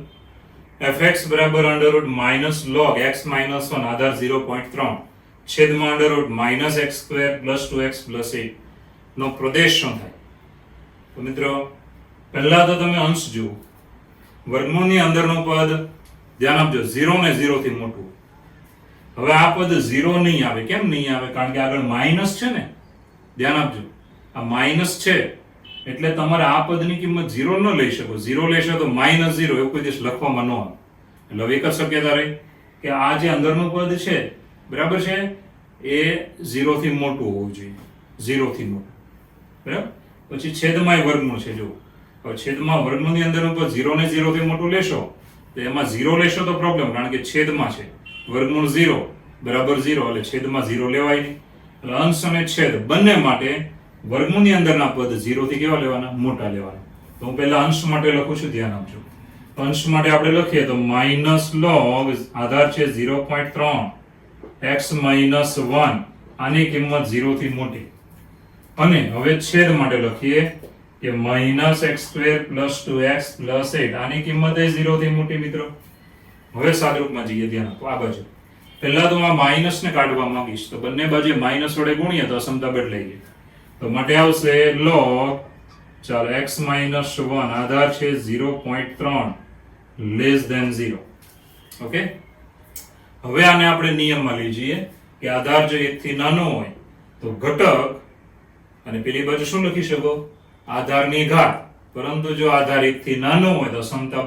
fx બરાબર under root minus log x minus 1 આધાર 0.3 છેદમાં under root minus x square plus 2x plus 8 નો પ્રદેશ શું થાય? તો મિત્રો પહેલા તો તમે અંશ જુઓ, વર્ગમૂળની અંદરનું પદ ધ્યાન આપજો, 0 ને 0 થી મોટું. હવે આ પદ 0 નહીં આવે. કેમ નહીં આવે? કારણ કે આગળ માઇનસ છે ને, ધ્યાન આપજો, આ માઇનસ છે એટલે તમારે આ પદની કિંમત 0 ન લઈ શકો. 0 લેશો તો -0 એવું કોઈ દિવસ લખવામાં ન આવે. એટલે હવે એક જ શક્યતા રહી કે આ જે અંદરનું પદ છે, બરાબર છે, એ 0 થી મોટું હોવું જોઈએ, 0 થી મોટું. બરાબર, પછી છેદમાં વર્ગમૂળ છે. જો હવે છેદમાં વર્ગમૂળની અંદરનું પદ 0 ને 0 થી મોટું લેશો તો એમાં 0 લેશો તો પ્રોબ્લેમ, કારણ કે છેદમાં છે. વર્ગમૂળ 0 બરાબર 0 એટલે છેદમાં 0 લેવાય નહીં. એટલે અંશ અને છેદ બંને માટે વર્ગમૂળની અંદરના પદ 0 થી કેવા લેવાના? મોટા લેવાના. તો હું પહેલા અંશ માટે લખું છું, ધ્યાન આપજો. અંશ માટે આપણે લખીએ તો માઇનસ log આધાર છે 0.3 x માઇનસ 1, આની કિંમત 0 થી મોટી. અને હવે છેદ માટે લખીએ કે minus x square plus 2x plus 8, આની કિંમત એ 0 થી મોટી. મિત્રો હવે સાદરૂપમાં જઈએ, ધ્યાન આપો. આ બાજુ પહેલા તો આ માઇનસ ને કાઢવા માંગીશ, તો બંને બાજુ માઇનસ વડે ગુણીએ તો અસમતા બદલાઈ ગઈ. તો માટે આવશે log, ચાલો, x માઇનસ 1 આધાર છે 0.3 લેસ ધેન 0. ઓકે, હવે આને આપણે નિયમમાં લઈ જઈએ કે આધાર જો 1 થી નાનો હોય તો ઘટક, અને પેલી બાજુ શું લખી શકો, આધારની ઘાત. પરંતુ જો આધાર 1 થી નાનો હોય તો ક્ષમતા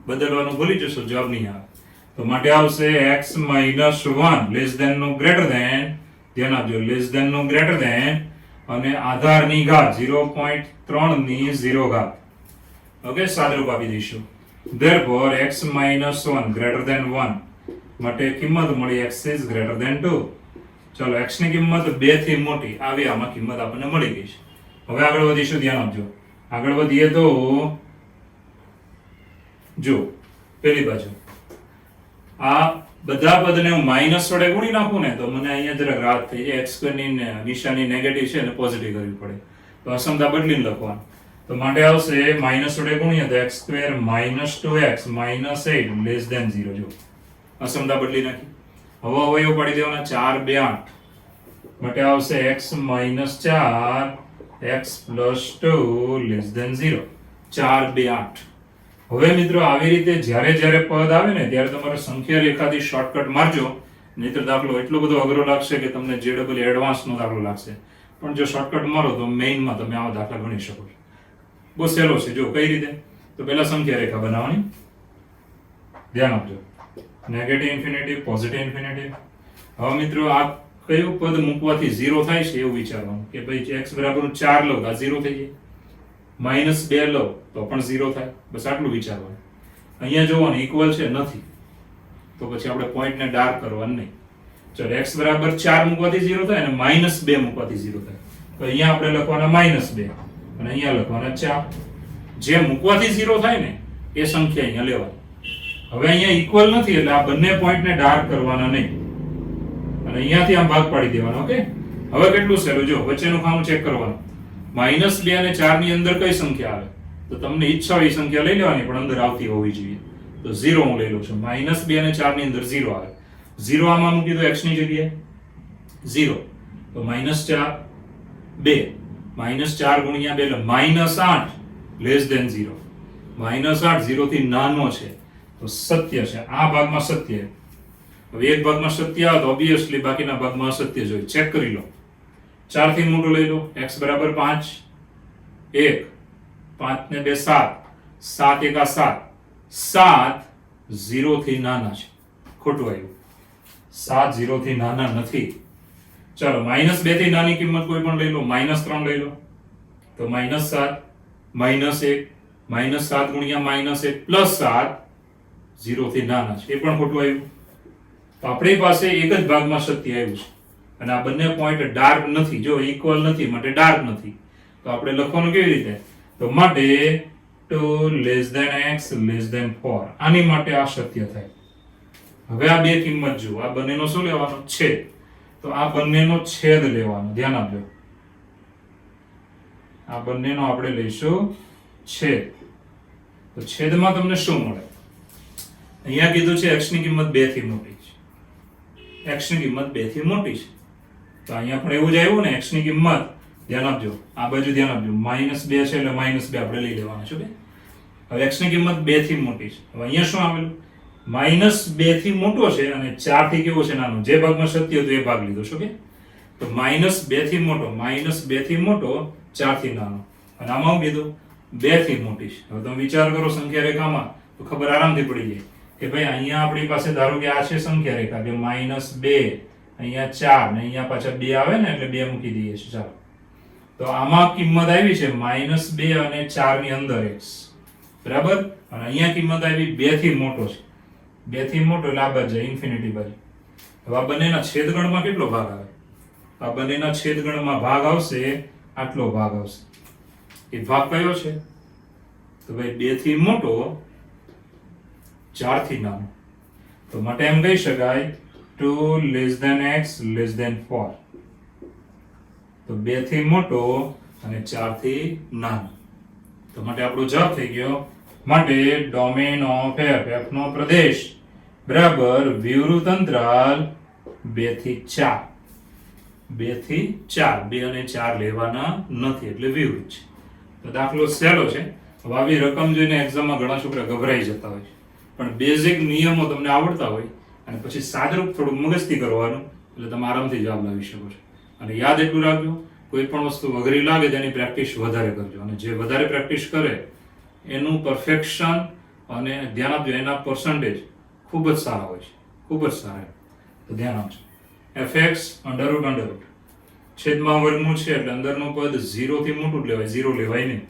બદલવાનું ભૂલી જશો, જવાબ નહીં આવે. તો માટે આવશે x - 1 લેસ ધેન નો ગ્રેટર ધેન, ધ્યાન આપજો, લેસ ધેન નો ગ્રેટર ધેન, અને આધારની ઘાત 0.3 ની 0 ઘાત. ઓકે, સાદરૂપ આપી દઈશું. therefore x - 1 greater than 1 માટે કિંમત મળી x is greater than 2. ચલો, x ની કિંમત 2 થી મોટી આવી આમાં કિંમત આપણને મળી ગઈ છે. હવે આગળ વધીશું, ધ્યાન આપજો. આગળ વધીએ તો જો પેલી બાજુ આ બધા પદને હું માઈનસ વડે ગુણી નાખું ને તો મને અહીંયા જરાક રાહત થઈ જાય. x ની નિશાની નેગેટિવ છે અને પોઝિટિવ કરવી પડે, તો અસમતા બદલીને લખવાનું. તો માટે આવશે માઈનસ વડે ગુણીએ તો x square minus 2x minus 8 less than 0. જો અસમતા બદલી નાખી. હવે અવયવ પાડી દેવાના 4 2 8 માટે આવશે x minus 4 x plus 2 less than 0. 4 2 8. હવે મિત્રો આવી રીતે જ્યારે પદ આવે ને ત્યારે તમારે સંખ્યા રેખાથી શોર્ટકટ મારજો, નહીતર દાખલો એટલો બધો અઘરો લાગશે કે તમને JEE એડવાન્સ નો દાખલો લાગશે. પણ જો શોર્ટકટ મારો તો મેઇનમાં તમે આવા દાખલા ગણી શકો છો. બહુ સહેલો છે. જો કઈ રીતે, તો પહેલા સંખ્યા રેખા બનાવવાની, ધ્યાન આપજો. Negative infinity, positive infinity. હવે મિત્રો આ કયું પદ મૂકવાથી 0 થાય છે એવું વિચારવાનું કે ભાઈ x બરાબર 4 લો તો આ 0 થઈ જાય, -2 લો તો પણ 0 થાય. બસ આટલું વિચારવાનું. અહીંયા જોવાનું ઇક્વલ છે નથી તો પછી આપણે પોઈન્ટને ડાર્ક કરવાનું નહીં. ચલો, x બરાબર 4 મૂકવાથી 0 થાય અને -2 મૂકવાથી 0 થાય. તો અહીંયા આપણે લખવાના -2 અને અહીંયા લખવાના 4. જે મૂકવાથી 0 થાય ને એ સંખ્યા અહીંયા લેવાની. હવે અહીંયા ઇક્વલ નથી એટલે આ બંને પોઈન્ટને ડાર્ક કરવાના નહીં અને અહીંયાથી આમ ભાગ પાડી દેવાનો. ઓકે, હવે કેટલું સહેલું. જો વચ્ચેનું ખાનું ચેક કરવાનું. -2 અને 4 ની અંદર કઈ સંખ્યા આવે તો તમને ઈચ્છા હોય એ સંખ્યા લઈ લેવાની, પણ અંદર આવતી હોવી જોઈએ. તો 0 હું લઈ લઉં છું. -2 અને 4 ની અંદર 0 આવે. 0 આમાં મૂકી દો x ની જગ્યાએ 0, તો -4 2 -4 ગુણ્યા 2 એટલે -8 લેસ ધેન 0. -8 0 થી નાનો છે તો સત્ય છે. આ ભાગમાં સત્ય. હવે એક ભાગમાં સત્ય આવે તો ઓબ્વિયસલી બાકીના ભાગમાં અસત્ય જોઈએ. ચેક કરી લો. 4 થી મોટું લઈ લો. x બરાબર 5 1 5 ને 2 7 7 1 7 7 0 થી નાના છે. ખોટું આવ્યું. 7 0 થી નાના નથી. ચાલો, -2 થી નાની કિંમત કોઈ પણ લઈ લો. -3 લઈ લો તો -7 -1 -7 ગુણ્યા -1 પ્લસ 7 0 થી નાના છે. એ પણ ખોટું આવ્યું. તો આપણી પાસે એક જ ભાગમાં સત્ય આવ્યું છે અને આ બંને પોઈન્ટ ડાર્ક નથી. જો ઇક્વલ નથી માટે ડાર્ક નથી. તો આપણે લખવાનું કેવી રીતે, તો માટે 2 less than x less than 4. આની માટે આ સત્ય થાય. હવે આ બે કિંમત જુઓ. આ બંનેનો શું લેવાનો? છેદ. તો આ બંનેનો છેદ લેવાનો. ધ્યાન આપજો, આ બંનેનો આપણે લઈશું છેદ. તો છેદમાં તમને શું મળે? અહીંયા કીધું છે x ની કિંમત 2 થી મોટી છે. x ની કિંમત 2 થી મોટી છે તો અહીંયા પણ એવું જ આવ્યું ને. x ની કિંમત, ધ્યાન આપજો, આ બાજુ ધ્યાન આપજો, -2 છે એટલે -2 આપણે લઈ લેવાનું છે. હવે x ની કિંમત 2 થી મોટી છે. હવે અહીંયા શું આવેલું? -2 થી મોટો છે અને 4 થી કેવો છે? નાનો. જે ભાગમાં સત્ય હતું એ ભાગ લીધો છે. તો -2 થી મોટો, -2 થી મોટો, 4 થી નાનો. અને આમાં હું કીધું 2 થી મોટી છે. હવે તમે વિચાર કરો સંખ્યા રેખામાં તો ખબર આરામથી પડી જાય કે ભાઈ અહીંયા આપણી પાસે ધારો કે આ છે સંખ્યા રેખા કે -2, અહીંયા 4 ને અહીંયા પાછા 2 આવે ને એટલે 2 મૂકી દઈએ છીએ. ચાલો, તો આમાં કિંમત આવી છે -2 અને 4 ની અંદર x, બરાબર. અને અહીંયા કિંમત આવી 2 થી મોટો છે. 2 થી મોટો એટલે આ બાજુ ઇન્ફિનિટી બાજુ. હવે આ બંનેના છેદગણમાં કેટલો ભાગ આવે? આ બંનેના છેદગણમાં ભાગ આવશે આટલો ભાગ આવશે. એ ભાગ કયો છે? તો ભાઈ 2 થી મોટો 4 થી નાનો. તો માટે એમ કહી શકાય 2 less than x less than 4. તો 2 થી મોટો અને 4 થી નાનો. તો માટે આપણો જવાબ થઈ ગયો. માટે ડોમેન ઓફ f નો પ્રદેશ બરાબર વિવૃત અંતરાલ 2 થી 4. 2 થી 4, 2 અને 4 લેવાના નથી એટલે વિવૃત છે. તો દાખલો સહેલો છે. હવે આવી રકમ જોઈને એક્ઝામમાં ઘણા છોકરા ગભરાઈ જતા હોય છે, પણ બેઝિક નિયમો તમને આવડતા હોય અને પછી સાદરૂપ થોડું મગજથી કરવાનું, એટલે તમે આરામથી જવાબ લાવી શકો છો. અને યાદ એટલું રાખજો, કોઈ પણ વસ્તુ અઘરી લાગે તેની પ્રેક્ટિસ વધારે કરજો, અને જે વધારે પ્રેક્ટિસ કરે એનું પરફેક્શન અને ધ્યાન આપજો, એના પર્સન્ટેજ ખૂબ જ સારા હોય છે, ખૂબ જ સારા. તો ધ્યાન આપજો. fx √√, છેદમાં વર્ગમૂળ છે એટલે અંદરનું પદ 0 થી મોટું જ લેવાય, 0 લેવાય નહીં.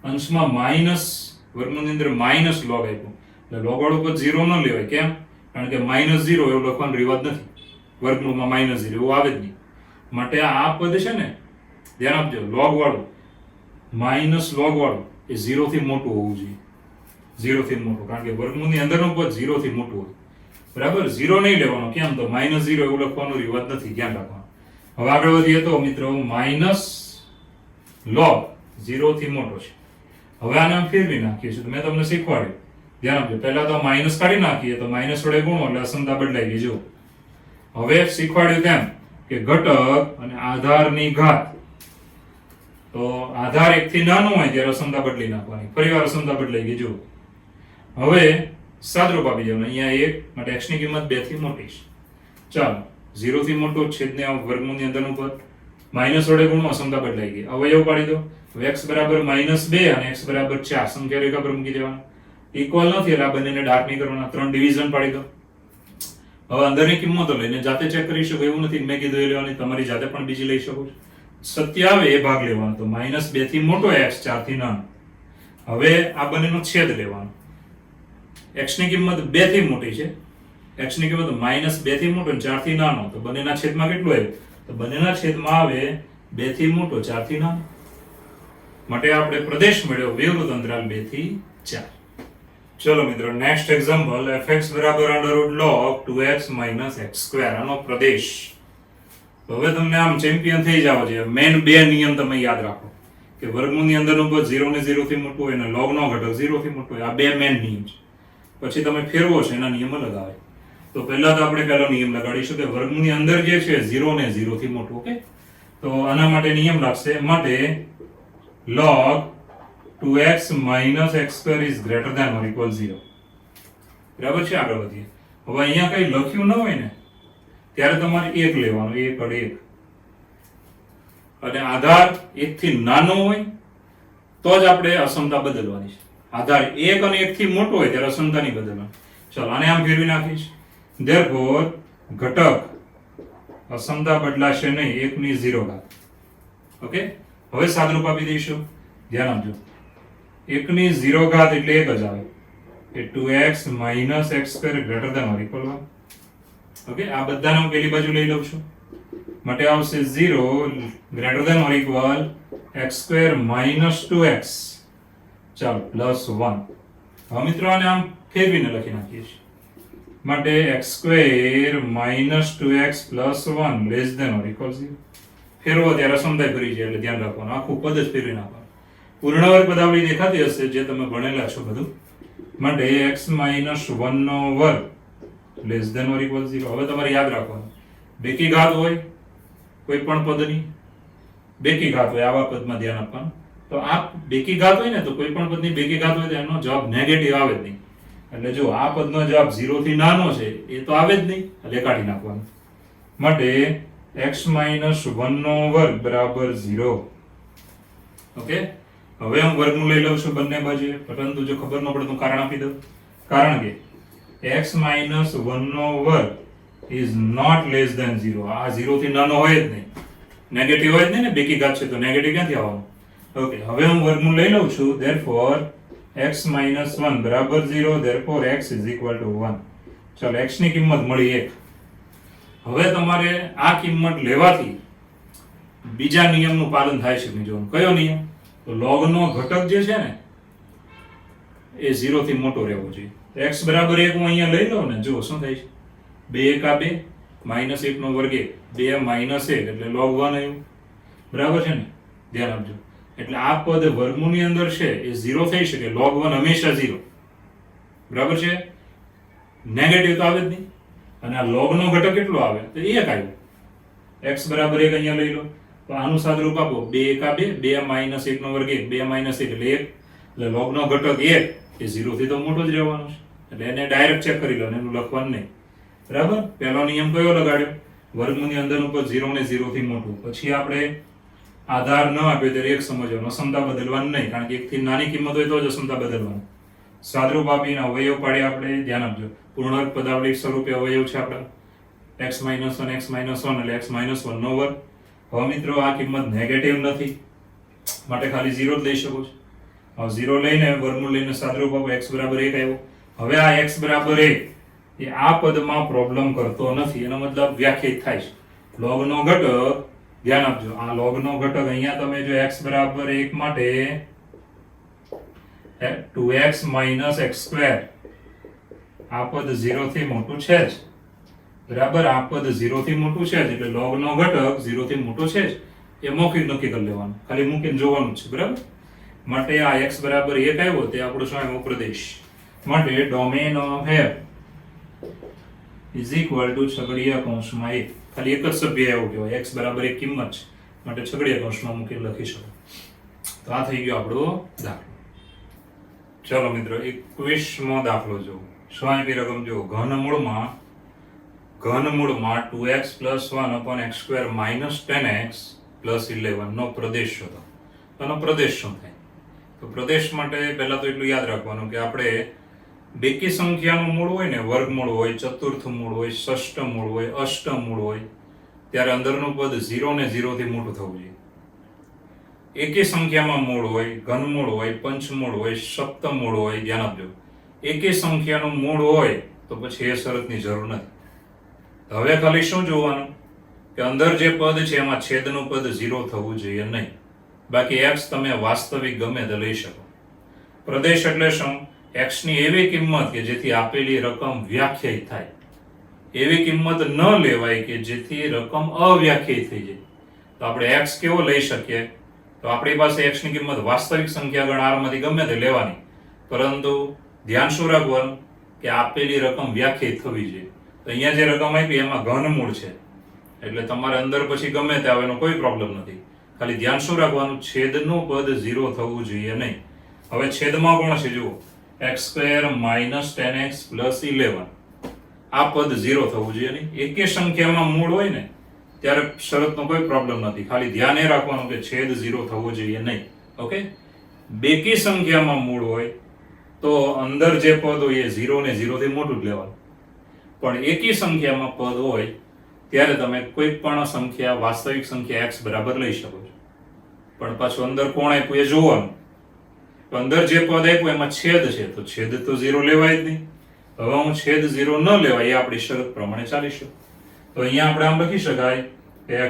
અંશમાં માઇનસ, વર્ગમૂળની અંદર માઇનસ લોગ આપ્યો એટલે લોગ વાળું પદ 0 ન લેવાય. કેમ? કારણ કે -0 એવું લખવાનો રિવાજ નથી, વર્ગમૂળમાં -0 એવું આવે જ નહીં. માટે આ પદ છે ને, ધ્યાન આપજો, લોગ વાળું, માઇનસ લોગ વાળું એ 0 થી મોટું હોવું જોઈએ, 0 થી મોટું, કારણ કે વર્ગમૂળની અંદરનું પદ 0 થી મોટું હોય. બરાબર, 0 નહીં લેવાનો. કેમ? તો -0 એવું લખવાનો રિવાજ નથી, ધ્યાન રાખવાનું. હવે આગળ વધીએ તો મિત્રો, માઇનસ લોગ 0 થી મોટો છે. હવે આને આમ ફેરવી નાખીએ છીએ, તો મેં તમને શીખવાડ્યું, ધ્યાન આપજો. પહેલા તો માઇનસ કાઢી નાખીએ તો માઇનસ વડે ગુણો એટલે અસમતા બદલાઈ ગઈ. જો હવે શીખવાડ્યું તેમ કે ઘટક અને આધારની ઘાત, તો આધાર 1 થી નાનો હોય ત્યારે અસમતા બદલી નાખવાની. ફરીવાર અસમતા બદલાઈ ગઈ. જો હવે સાદરૂપ આપી દેવાનું. અહીંયા 1 માટે x ની કિંમત 2 થી મોટી છે. ચાલો, 0 થી મોટો છેદને વર્ગમૂળની અંદરનું પદ માઇનસ વડે ગુણો, અસમતા બદલાઈ ગઈ. અવયવ પાડી દો. x બરાબર -2 અને x બરાબર 4 સંખ્યા રેખા પર મૂકી દેવાના. ઇક્વલ નથી એટલે આ બંનેને ડાર્ક નહીં કરવાના. 3 ડિવિઝન પાડી દો. હવે અંદરની કિંમતો લઈને જાતે ચેક કરી શકો એવું નથી, મેં કીધું એ લેવાની, તમારી જાતે પણ બીજી લઈ શકો છો. સત્ય આવે એ ભાગ લેવાનો. તો -2 થી મોટો x, 4 થી નાનો. હવે આ બંનેનો છેદ લેવાનો. x ની કિંમત 2 થી મોટી છે, x ની કિંમત -2 થી મોટો અને 4 થી નાનો. તો બંનેના છેદમાં કેટલું આવે? તો બંનેના છેદમાં આવે 2 થી મોટો, 4 થી નાનો. માટે આપણે પ્રદેશ મળ્યો વિવૃત અંતરાલ 2 થી 4. ચલો મિત્રો, next example, fx √log 2x - x², આનો પ્રદેશ. તો હવે તમને આમ ચેમ્પિયન થઈ જાવ છે. મેન બે નિયમ તમે યાદ રાખો કે વર્ગમૂળની અંદરનું પદ 0 ને 0 થી મોટું હોય અને log નો ઘટક 0 થી મોટો હોય. આ બે મેન નિયમ છે. પછી તમે ફેરવો છો એના નિયમ અલગ આવે. તો પહેલા તો આપણે પહેલો નિયમ લગાડીશું કે વર્ગમૂળની અંદર જે છે 0 ને 0 થી મોટું. ઓકે, તો આના માટે નિયમ લાગશે. માટે log 2x - x² is greater than or equal 0. બરાબર છે? આગળ વધીએ. હવે અહીંયા કઈ લખ્યું ન હોય ને ત્યારે તમારે 1 લેવાનો, 1 અને 1. અને આધાર 1 થી નાનો હોય તો જ આપણે અસમતા બદલવાની છે. આધાર 1 અને 1 થી મોટો હોય ત્યારે અસમતા નહીં બદલવાની. ચલો, આને આમ ફેરવી નાખીશ. therefore ઘટક અસમતા બદલાશે નહીં, 1 ની 0 ઘાત. ઓકે, હવે સાદરૂપ આપી દઈશું. ધ્યાન આપજો, 1 ની 0 ઘાત એટલે 1 જ આવે. એ 2x - x² greater than or equal 1. Okay, આ બધાને હું પેલી બાજુ લઈ લઉં છું. માટે આવશે 0 greater than or equal x² - 2x. ચાલો, +1. હવે મિત્રો આને આમ ફેરવીને લખી નાખીએ છીએ. માટે x² - 2x + 1 less than or equal 0. ફેરવો ત્યારે સમજાય ફરી જાય એટલે ધ્યાન રાખવાનું. આખું પદ જ ફેરવી નાખવાનું. પૂર્ણ વર્ગ પદાવલી દેખાતી હશે જે તમે ભણેલા છો બધું. માટે x - 1 નો વર્ગ less than or equal 0. હવે તમારે યાદ રાખવાનું, બેકી ઘાત હોય કોઈ પણ પદની, બેકી ઘાત હોય આવા પદમાં ધ્યાન આપવાનું. તો આ બેકી ઘાત હોય ને તો કોઈ પણ પદની બેકી ઘાત હોય તો એનો જવાબ નેગેટિવ આવે જ નહીં. એટલે જો આ પદનો જવાબ 0 થી નાનો છે એ તો આવે જ નહીં, એટલે કાઢી નાખવાનું. માટે x - 1 નો વર્ગ બરાબર 0. ઓકે, હવે હું વર્ગમૂળ લઈ લઉં છું બંને બાજુએ, પરંતુ જો ખબર ન પડે તો કારણ આપી દઉં. કારણ કે x - 1 નો વર્ગ is not less than 0. આ 0 થી નાનો હોય જ નહીં, નેગેટિવ હોય જ નહીં ને, બેકી ઘાત છે તો નેગેટિવ ક્યાંથી આવવાનું? ઓકે, હવે હું વર્ગમૂળ લઈ લઉં છું. therefore x - 1 બરાબર 0. therefore x is equal to 1. ચાલો, x ની કિંમત મળી 1. હવે તમારે આ કિંમત લેવાથી બીજા નિયમનું પાલન થાય છે જોવાનું. કયો નિયમ? તો log નો ઘટક જે છે ને એ 0 થી મોટો રહેવો જોઈએ. x બરાબર 1 હું અહીંયા લઈ લઉં ને, જુઓ શું થાય છે. 2 * 2 -1 નો વર્ગ 2 - 1 એટલે log 1 આવ્યું. બરાબર છે ને? ધ્યાન આપજો. એટલે આ પદ વર્ગમૂળની અંદર છે એ 0 થઈ શકે. log 1 હંમેશા 0. બરાબર છે? નેગેટિવ તો આવે જ નહીં. અને આ log નો ઘટક કેટલો આવે? તો 1 આવ્યો. x બરાબર 1 અહીંયા લઈ લો. તો આનું સાદરૂપ આપો. 2 * 2 2 - 1 નો વર્ગ 2 - 1 એટલે 1. એટલે log નો ઘટક 1 એ 0 થી તો મોટો જ રહેવાનો છે. એટલે એને ડાયરેક્ટ ચેક કરી લો, એનું લખવાનું નહીં. બરાબર? પહેલો નિયમ કયો લગાડ્યો? વર્ગમૂળની અંદરનું પદ 0 ને 0 થી મોટું. પછી આપણે આધાર ન આપ્યો ત્યારે એક સમજવાનું, અસમતા બદલવાનું નહીં, કારણ કે 1 થી નાની કિંમત હોય તો જ અસમતા બદલવાનું. સાદરૂપ આપીને અવયવ પાડ્યા આપણે, ધ્યાન આપજો. પૂર્ણાંક પદાવલી સ્વરૂપે અવયવ છે આપણા x - 1 x - 1 એટલે x - 1 નો વર્ગ. હવે મિત્રો આ કિંમત નેગેટિવ નથી માટે ખાલી 0 જ લઈ શકો છો. હવે 0 લઈને વર્ગમૂળ લઈને સાદરૂપ આપો, x બરાબર 1 આવ્યો. હવે આ x બરાબર 1 એ આ પદમાં પ્રોબ્લેમ કરતો નથી, એનો મતલબ વ્યાખ્યાયિત થાય છે. log નો ઘટક, ધ્યાન આપજો, આ log નો ઘટક અહીંયા તમે જો x બરાબર 1 માટે 2x - x², આ પદ 0 થી મોટું છે જ, બરાબર? આ પદ 0 થી મોટું છે જ, એટલે log નો ઘટક 0 થી મોટો છે જ, એ મૌખિક નક્કી કરી લેવાનું, ખાલી મૂકીને જોવાનું છે, બરાબર? માટે આ x બરાબર 1 આવ્યો તે આપણો શું આવ્યો? પ્રદેશ. માટે domain of f is equal two છગડીયા કૌંસમાં 1, ખાલી એક જ સભ્ય એવું કહેવાય, x બરાબર 1 કિંમત છે માટે છગડીયા કૌંસમાં મૂકીને લખી શકો. તો આ થઈ ગયો આપણો દાખલો. ચલો મિત્રો 21મો દાખલો જો. શું આપી રકમ જો? ઘનમૂળમાં 2x + 1 x² - 10x + 11 નો પ્રદેશ શોધો. આનો પ્રદેશ શું થાય? તો પ્રદેશ માટે પહેલા તો એટલું યાદ રાખવાનું કે આપણે બેકી સંખ્યાનું મૂળ હોય ને, વર્ગમૂળ હોય, ચતુર્થ મૂળ હોય, ષષ્ઠ મૂળ હોય, અષ્ટમ મૂળ હોય, ત્યારે અંદરનું પદ 0 ને 0 થી મોટું થવું જોઈએ. એકી સંખ્યામાં મૂળ હોય, ઘનમૂળ હોય, પંચમૂળ હોય, સપ્તમૂળ હોય, ધ્યાન આપજો. એકી સંખ્યાનું મૂળ હોય તો પછી એ શરતની જરૂર નથી. હવે ખાલી શું જોવાનું કે અંદર જે પદ છે એમાં છેદનું પદ 0 થવું જોઈએ નહીં. બાકી x તમે વાસ્તવિક ગમે તે લઈ શકો. પ્રદેશ એટલે શું? x ની એવી કિંમત કે જેથી આપેલી રકમ વ્યાખ્યાયિત થાય, એવી કિંમત ન લેવાય કે જેથી રકમ અવ્યાખ્યાયિત થઈ જાય. તો આપણે x કેવો લઈ શકીએ? તો આપણી પાસે x ની કિંમત વાસ્તવિક સંખ્યા ગણ r માંથી ગમે તે લેવાની, પરંતુ ધ્યાન શું રાખવાનું કે આપેલી રકમ વ્યાખ્યાયિત થવી જોઈએ. તો અહીંયા જે રકમ આપી એમાં ઘનમૂળ છે, એટલે તમારે અંદર પછી ગમે તે આવે એનો કોઈ પ્રોબ્લેમ નથી. ખાલી ધ્યાન શું રાખવાનું? છેદનું પદ 0 થવું જોઈએ નહીં. હવે છેદમાં કોણ છે? જુઓ, x² - 10x + 11, આ પદ 0 થવું જોઈએ નહીં. એકે સંખ્યામાં મૂળ હોય ને ત્યારે શરતનો કોઈ પ્રોબ્લેમ નથી, ખાલી ધ્યાન એ રાખવાનું કે છેદ 0 થવો જોઈએ નહીં. ઓકે? બેકી સંખ્યામાં મૂળ હોય તો અંદર જે પદ હોય એ 0 ને 0 થી મોટું જ લેવાનું. પણ એકી સંખ્યામાં પદ હોય ત્યારે તમે કોઈ પણ સંખ્યા, વાસ્તવિક સંખ્યા x બરાબર લઈ શકો છો. પણ પાછું અંદર કોણ આપ્યું એ જોવાનું. અંદર જે પદ આપ્યું એમાં છેદ છે તો છેદ તો 0 લેવાય જ નહીં. હવે હું છેદ 0 ન લેવાય એ આપણી શરત પ્રમાણે ચાલીશું. તો અહીંયા આપણે આમ લખી શકાય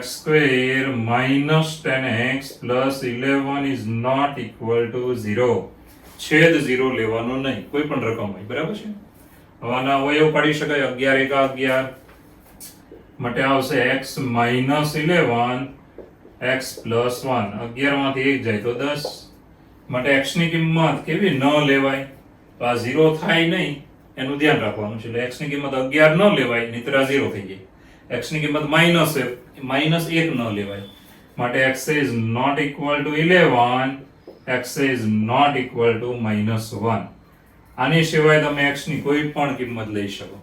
x² - 10x + 11 is not equal to 0. છેદ 0 લેવાનો નહીં, કોઈ પણ રકમ હોય, બરાબર છે? હવે આના અવયવ પાડી શકાય. 11 × 11 માટે આવશે x - 11 x + 1. 11 માંથી 1 જાય તો 10. માટે x ની કિંમત કેવી ન લેવાય? તો આ 0 થાય નહીં એનું ધ્યાન રાખવાનું છે. એટલે x ની કિંમત 11 ન લેવાય, નહીંતર આ 0 થઈ જાય. x ની કિંમત -1 ન લેવાય. માટે x is not equal to 11, x is not equal to -1. આની સિવાય તમે x ની કોઈ પણ કિંમત લઈ શકો.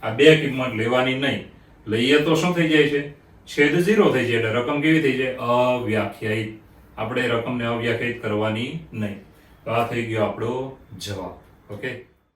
આ બે કિંમત લેવાની નહીં. લઈએ તો શું થઈ જાય છે? છેદ 0 થઈ જાય, એટલે રકમ કેવી થઈ જાય? અવ્યાખ્યાયિત. આપણે રકમને અવ્યાખ્યાયિત કરવાની નહીં. તો આ થઈ ગયો આપણો જવાબ. ઓકે?